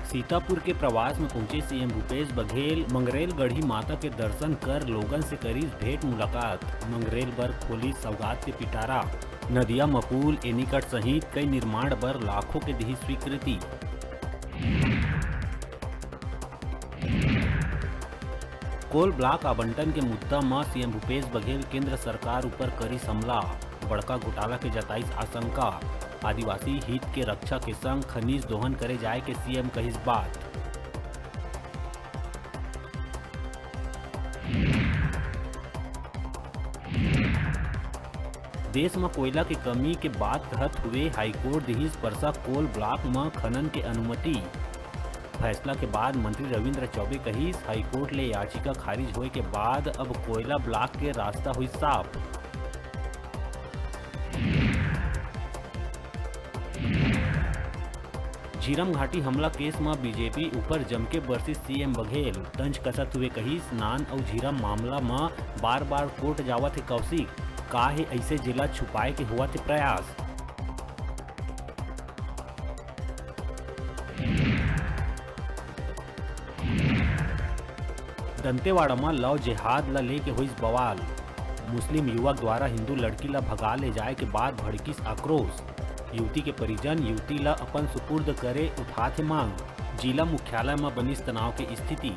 सीतापुर के प्रवास में पहुंचे सीएम भूपेश बघेल मंगरेल गढ़ी माता के दर्शन कर लोगन से करी भेंट मुलाकात। मंगरेल बर खोली सौगात के पिटारा, नदिया मपूल एनीकट सहित कई निर्माण बर लाखों के दी स्वीकृति। कोल ब्लॉक आवंटन के मुद्दा में सीएम भूपेश बघेल केंद्र सरकार ऊपर करी हमला, बड़का घोटाला के जताईस आशंका। आदिवासी हित के रक्षा के संग खनिज दोहन करे जाए के सीएम कहिस बात। देश में कोयला के कमी के बात कहत हुए हाईकोर्ट दिहिस परसा कोल ब्लॉक में खनन के अनुमति। फैसला के बाद मंत्री रविंद्र चौबे कहिस हाईकोर्ट ले याचिका खारिज होए के बाद अब कोयला ब्लॉक के रास्ता हुई साफ। झीरम घाटी हमला केस में बीजेपी ऊपर जम के बरसी सीएम बघेल, तंज कसत हुए कहिस नान और झीरम मामला में बार बार कोर्ट जावत है कौशिक, काहे ऐसे जिला छुपाए के हुआ थे प्रयास। दंतेवाड़ा में लव जिहाद ला लेके हुई बवाल, मुस्लिम युवक द्वारा हिंदू लड़की ला भगा ले जाए के बाद भड़किस आक्रोश। युवती के परिजन युवती ला अपन सुपुर्द करे उठाते मांग। जिला मुख्यालय में बनिस तनाव की स्थिति।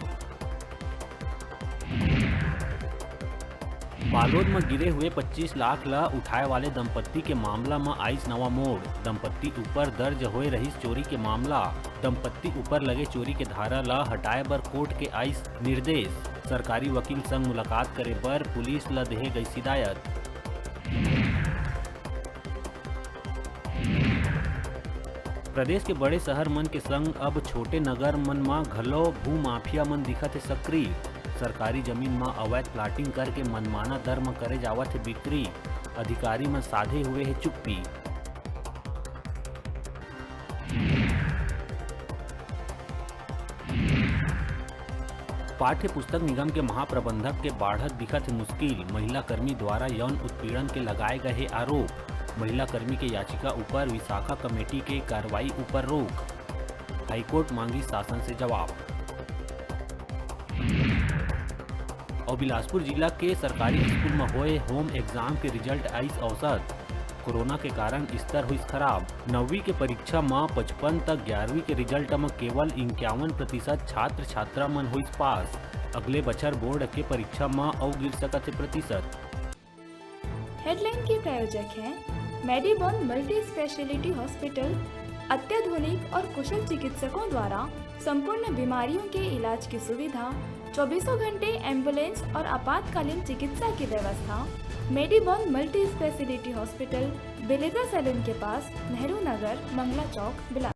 बालोद में गिरे हुए 25 लाख ला उठाए वाले दंपत्ति के मामला में आइस नवा मोड़। दंपत्ति ऊपर दर्ज होए रही चोरी के मामला, दंपत्ति ऊपर लगे चोरी के धारा ला हटाए बर कोर्ट के आइस निर्देश। सरकारी वकील संग मुलाकात करे बर पुलिस ला देहे गई हिदायत। प्रदेश के बड़े शहर मन के संग अब छोटे नगर मन में घलो भू माफिया मन दिखत है सक्रिय। सरकारी जमीन में अवैध प्लाटिंग करके मनमाना दर में करे जावत है बिक्री। अधिकारी में साधे हुए है चुप्पी। पाठ्य पुस्तक निगम के महाप्रबंधक के बाढ़त दिखत है मुश्किल। महिला कर्मी द्वारा यौन उत्पीड़न के लगाए गए आरोप। महिला कर्मी के याचिका ऊपर विशाखा कमेटी के कार्रवाई ऊपर रोक। हाईकोर्ट मांगी शासन से जवाब। और बिलासपुर जिला के सरकारी स्कूल में हुए होम एग्जाम के रिजल्ट आइस औसत। कोरोना के कारण स्तर हुई खराब। 9वीं के परीक्षा में 55 तक 11वीं के रिजल्ट में केवल 51% छात्र छात्रा मन हुई पास। अगले बछर बोर्ड के परीक्षा में और गिर सकत है प्रतिशत। हेडलाइन के प्रायोजक हैं मेडिबॉन मल्टी स्पेशलिटी हॉस्पिटल। अत्याधुनिक और कुशल चिकित्सकों द्वारा संपूर्ण बीमारियों के इलाज की सुविधा, 24 घंटे एम्बुलेंस और आपातकालीन चिकित्सा की व्यवस्था। मेडिबॉन मल्टी स्पेशलिटी हॉस्पिटल, बेलेजा सैलून के पास, नेहरू नगर, मंगला चौक, बिलासपुर।